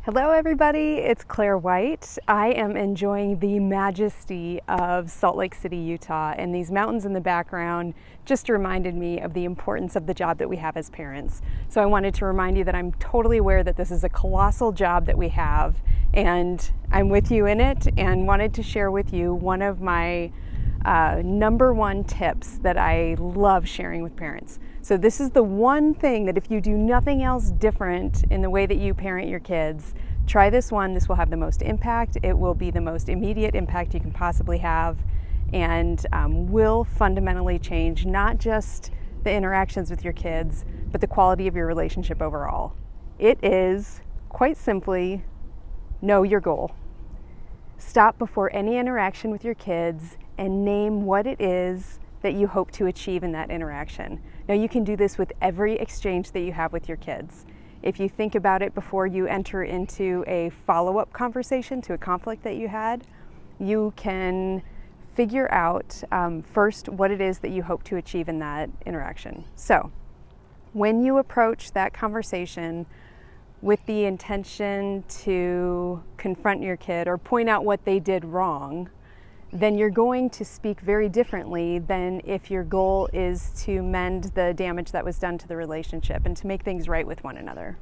Hello everybody, it's Claire White. I am enjoying the majesty of Salt Lake City, Utah, and these mountains in the background just reminded me of the importance of the job that we have as parents. So I wanted to remind you that I'm totally aware that this is a colossal job that we have, and I'm with you in it, and wanted to share with you one of my number one tips that I love sharing with parents. So this is the one thing that if you do nothing else different in the way that you parent your kids, try this one. This will have the most impact. It will be the most immediate impact you can possibly have, and will fundamentally change not just the interactions with your kids, but the quality of your relationship overall. It is, quite simply, know your goal. Stop before any interaction with your kids and name what it is that you hope to achieve in that interaction. Now, you can do this with every exchange that you have with your kids. If you think about it before you enter into a follow-up conversation to a conflict that you had, you can figure out first what it is that you hope to achieve in that interaction. So, when you approach that conversation with the intention to confront your kid or point out what they did wrong, then you're going to speak very differently than if your goal is to mend the damage that was done to the relationship and to make things right with one another.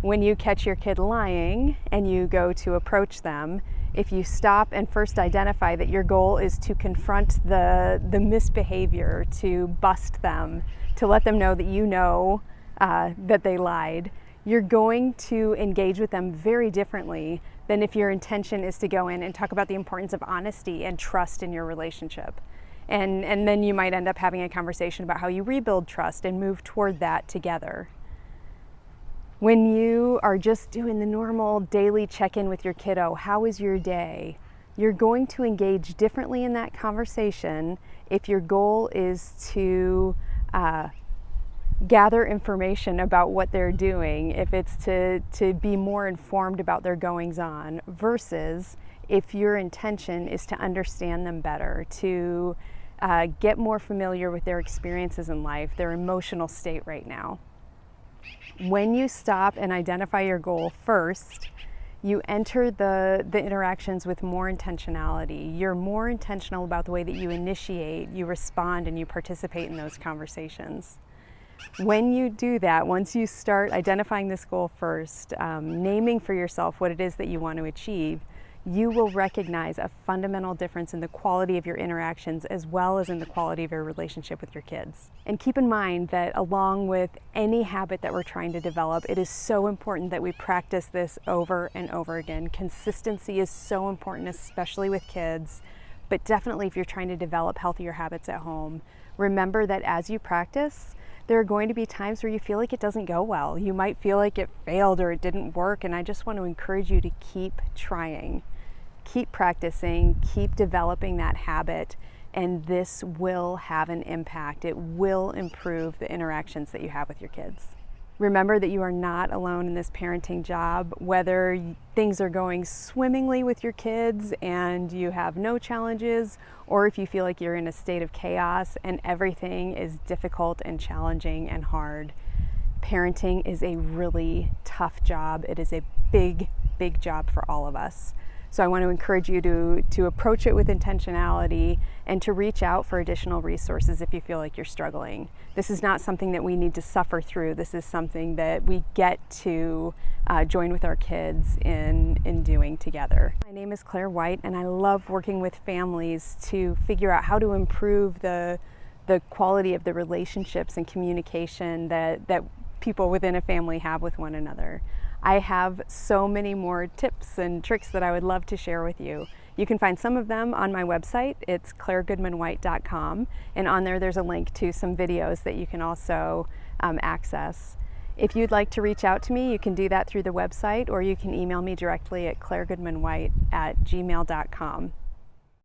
When you catch your kid lying and you go to approach them, if you stop and first identify that your goal is to confront the misbehavior, to bust them, to let them know that you know that they lied, you're going to engage with them very differently than if your intention is to go in and talk about the importance of honesty and trust in your relationship. And then you might end up having a conversation about how you rebuild trust and move toward that together. When you are just doing the normal daily check-in with your kiddo, how was your day? You're going to engage differently in that conversation if your goal is to gather information about what they're doing, if it's to be more informed about their goings on, versus if your intention is to understand them better, to get more familiar with their experiences in life, their emotional state right now. When you stop and identify your goal first, you enter the interactions with more intentionality. You're more intentional about the way that you initiate, you respond, and you participate in those conversations. When you do that, once you start identifying this goal first, naming for yourself what it is that you want to achieve, you will recognize a fundamental difference in the quality of your interactions as well as in the quality of your relationship with your kids. And keep in mind that along with any habit that we're trying to develop, it is so important that we practice this over and over again. Consistency is so important, especially with kids, but definitely if you're trying to develop healthier habits at home. Remember that as you practice, there are going to be times where you feel like it doesn't go well. You might feel like it failed or it didn't work, and I just want to encourage you to keep trying, keep practicing, keep developing that habit, and this will have an impact. It will improve the interactions that you have with your kids. Remember that you are not alone in this parenting job. Whether things are going swimmingly with your kids and you have no challenges, or if you feel like you're in a state of chaos and everything is difficult and challenging and hard, parenting is a really tough job. It is a big, big job for all of us. So I want to encourage you to approach it with intentionality and to reach out for additional resources if you feel like you're struggling. This is not something that we need to suffer through. This is something that we get to join with our kids in doing together. My name is Claire White, and I love working with families to figure out how to improve the quality of the relationships and communication that people within a family have with one another. I have so many more tips and tricks that I would love to share with you. You can find some of them on my website. It's clairegoodmanwhite.com, and on there's a link to some videos that you can also access. If you'd like to reach out to me, you can do that through the website, or you can email me directly at clairegoodmanwhite@gmail.com.